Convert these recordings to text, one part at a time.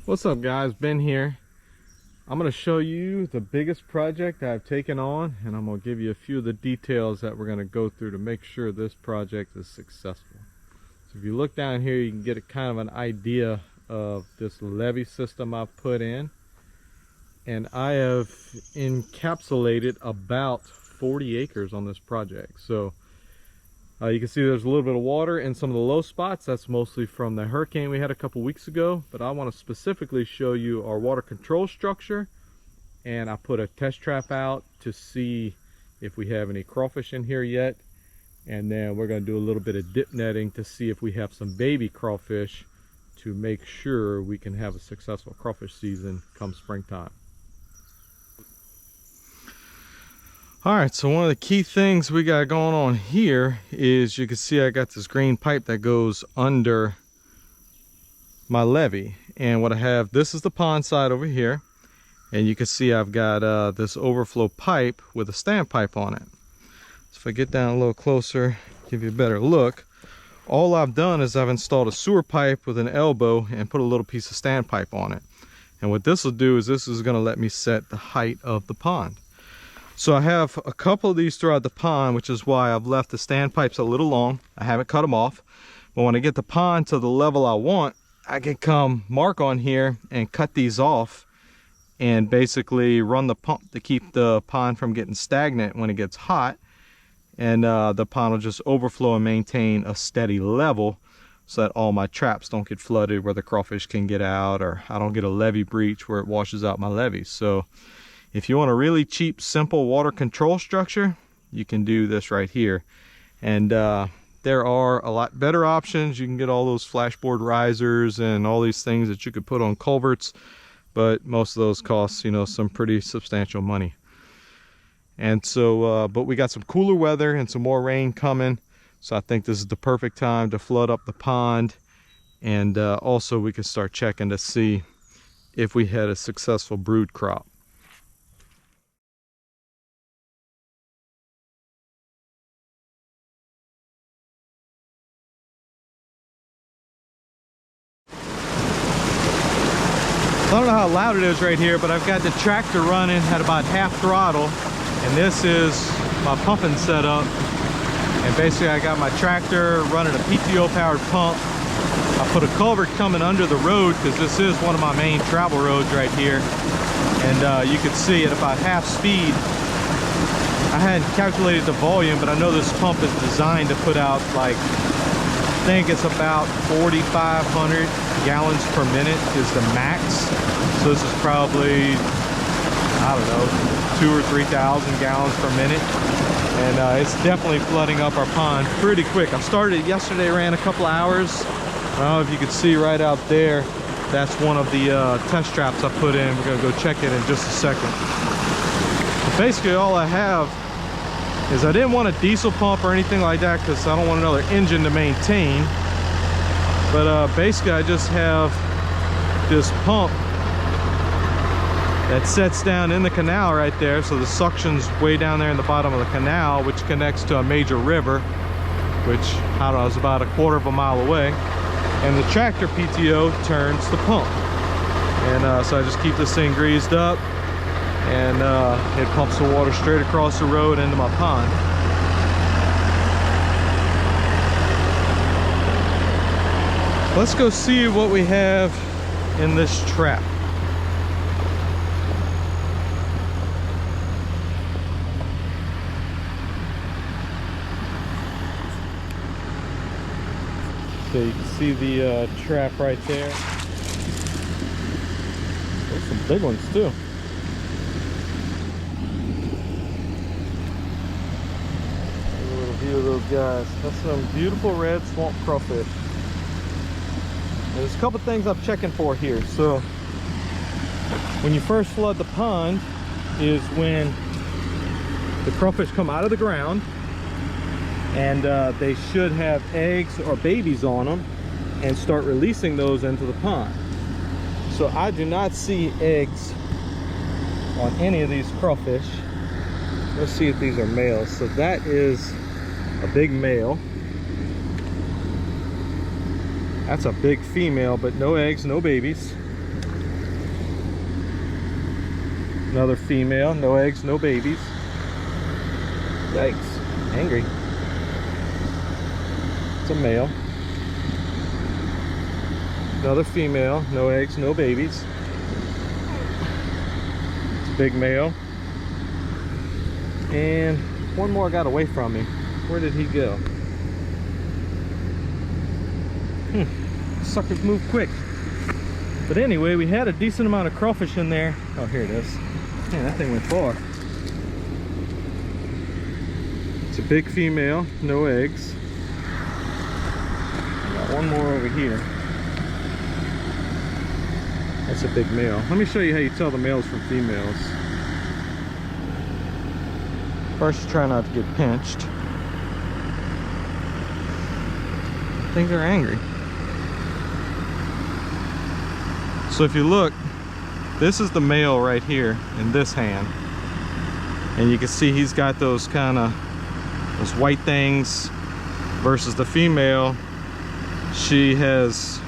What's up guys, Ben here. I'm going to show you the biggest project I've taken on, and I'm going to give you a few of the details that we're going to go through to make sure this project is successful. So if you look down here, you can get a kind of an idea of this levee system I've put in, and I have encapsulated about 40 acres on this project. So you can see there's a little bit of water in some of the low spots. That's mostly from the hurricane we had a couple weeks ago, but I want to specifically show you our water control structure, and I put a test trap out to see if we have any crawfish in here yet, and then we're going to do a little bit of dip netting to see if we have some baby crawfish to make sure we can have a successful crawfish season come springtime. Alright, so one of the key things we got going on here is you can see I got this green pipe that goes under my levee. And what I have, this is the pond side over here. And you can see I've got this overflow pipe with a standpipe on it. So if I get down a little closer, give you a better look. All I've done is I've installed a sewer pipe with an elbow and put a little piece of standpipe on it. And what this will do is this is going to let me set the height of the pond. So I have a couple of these throughout the pond, which is why I've left the standpipes a little long. I haven't cut them off. But when I get the pond to the level I want, I can come mark on here and cut these off and basically run the pump to keep the pond from getting stagnant when it gets hot. And the pond will just overflow and maintain a steady level so that all my traps don't get flooded where the crawfish can get out, or I don't get a levee breach where it washes out my levees. So if you want a really cheap, simple water control structure, you can do this right here. And there are a lot better options. You can get all those flashboard risers and all these things that you could put on culverts, but most of those cost, some pretty substantial money. And so, but we got some cooler weather and some more rain coming, so I think this is the perfect time to flood up the pond. And also we can start checking to see if we had a successful brood crop. I don't know how loud it is right here, but I've got the tractor running at about half throttle, and this is my pumping setup. And basically I got my tractor running a PTO powered pump. I put a culvert coming under the road because this is one of my main travel roads right here. And you can see at about half speed, I hadn't calculated the volume, but I know this pump is designed to put out like, I think it's about 4,500 gallons per minute is the max. So this is probably, I don't know, 2,000 or 3,000 gallons per minute. And it's definitely flooding up our pond pretty quick. I started it yesterday, ran a couple hours. I don't know if you can see right out there, that's one of the test traps I put in. We're gonna go check it in just a second. But basically all I have is I didn't want a diesel pump or anything like that because I don't want another engine to maintain. But basically I just have this pump that sets down in the canal right there. So the suction's way down there in the bottom of the canal, which connects to a major river, which, I don't know, is about a quarter of a mile away. And the tractor PTO turns the pump. And so I just keep this thing greased up, and it pumps the water straight across the road into my pond. Let's go see what we have in this trap. So you can see the trap right there. There's some big ones too. A little view of those guys. That's some beautiful red swamp crawfish. There's a couple things I'm checking for here. So when you first flood the pond is when the crawfish come out of the ground, and they should have eggs or babies on them and start releasing those into the pond. So I do not see eggs on any of these crawfish. Let's see if these are males. So that is a big male. That's a big female, but no eggs, no babies. Another female, no eggs, no babies. Yikes, angry. It's a male. Another female, no eggs, no babies. It's a big male. And one more got away from me. Where did he go? Suckers move quick. But anyway, we had a decent amount of crawfish in there. Oh, here it is. Man, that thing went far. It's a big female, no eggs. Got one more over here. That's a big male. Let me show you how you tell the males from females. First, you try not to get pinched. I think they're angry. So if you look, this is the male right here in this hand. And you can see he's got those those white things, versus the female, she has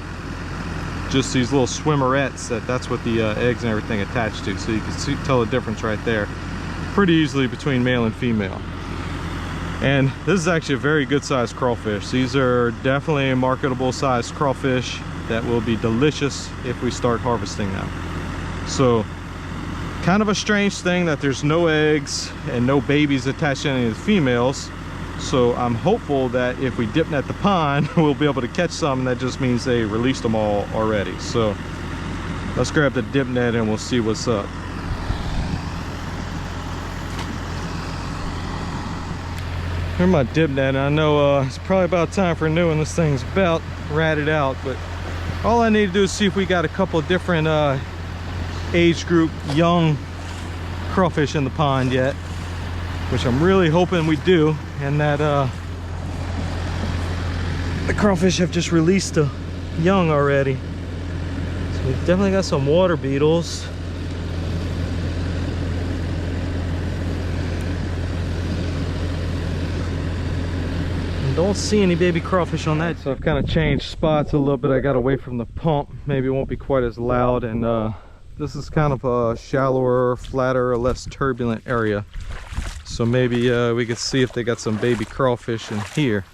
just these little swimmerettes that's what the eggs and everything attached to. So you can tell the difference right there pretty easily between male and female. And this is actually a very good sized crawfish. These are definitely a marketable sized crawfish that will be delicious if we start harvesting them. So kind of a strange thing that there's no eggs and no babies attached to any of the females. So I'm hopeful that if we dip net the pond, we'll be able to catch some, and that just means they released them all already. So let's grab the dip net and we'll see what's up. Here's my dip net. I know it's probably about time for a new one. This thing's about ratted out, but all I need to do is see if we got a couple of different age group young crawfish in the pond yet, which I'm really hoping we do, and that the crawfish have just released the young already. So we've definitely got some water beetles. Don't see any baby crawfish on that. So I've kind of changed spots a little bit. I got away from the pump. Maybe it won't be quite as loud. And this is kind of a shallower, flatter, less turbulent area. So maybe we could see if they got some baby crawfish in here.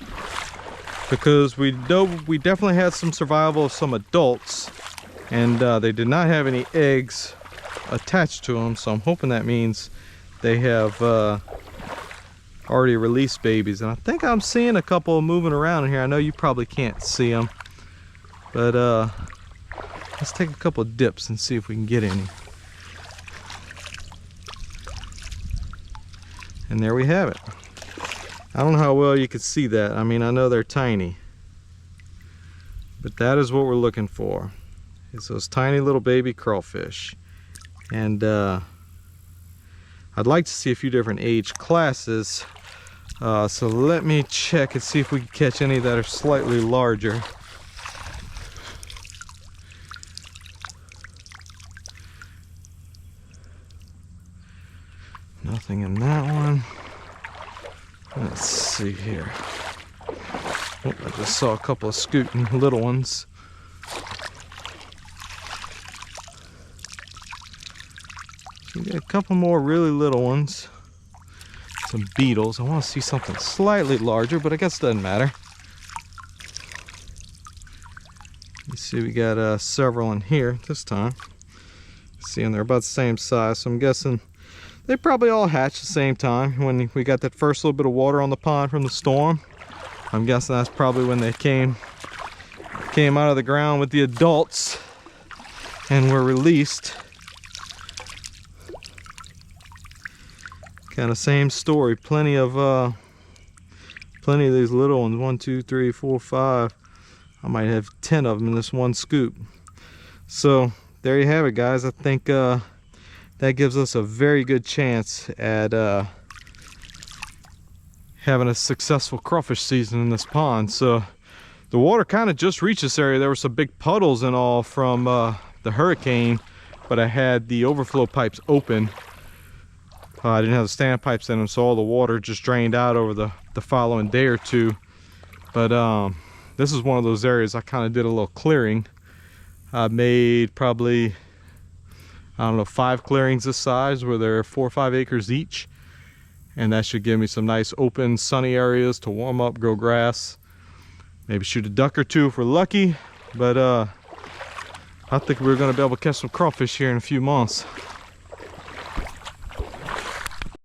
Because we know we definitely had some survival of some adults. And they did not have any eggs attached to them. So I'm hoping that means they have already released babies, and I think I'm seeing a couple moving around in here. I know you probably can't see them, but let's take a couple of dips and see if we can get any. And there we have it. I don't know how well you can see that. I mean, I know they're tiny, but that is what we're looking for. It's those tiny little baby crawfish. And I'd like to see a few different age classes. So let me check and see if we can catch any that are slightly larger. Nothing in that one. Let's see here. Oh, I just saw a couple of scooting little ones. We got a couple more really little ones. Some beetles. I want to see something slightly larger, but I guess it doesn't matter. You see we got several in here this time. See, and they're about the same size, so I'm guessing they probably all hatched the same time when we got that first little bit of water on the pond from the storm. I'm guessing that's probably when they came out of the ground with the adults and were released. Kind of same story. Plenty of these little ones. 1, 2, 3, 4, 5. I might have 10 of them in this one scoop. So there you have it, guys. I think that gives us a very good chance at having a successful crawfish season in this pond. So the water kind of just reached this area. There were some big puddles and all from the hurricane, but I had the overflow pipes open. I didn't have the standpipes in them, so all the water just drained out over the following day or two. But this is one of those areas I kind of did a little clearing. I made probably I don't know, 5 clearings this size where they're 4 or 5 acres each. And that should give me some nice open sunny areas to warm up, grow grass. Maybe shoot a duck or two if we're lucky. But I think we're gonna be able to catch some crawfish here in a few months.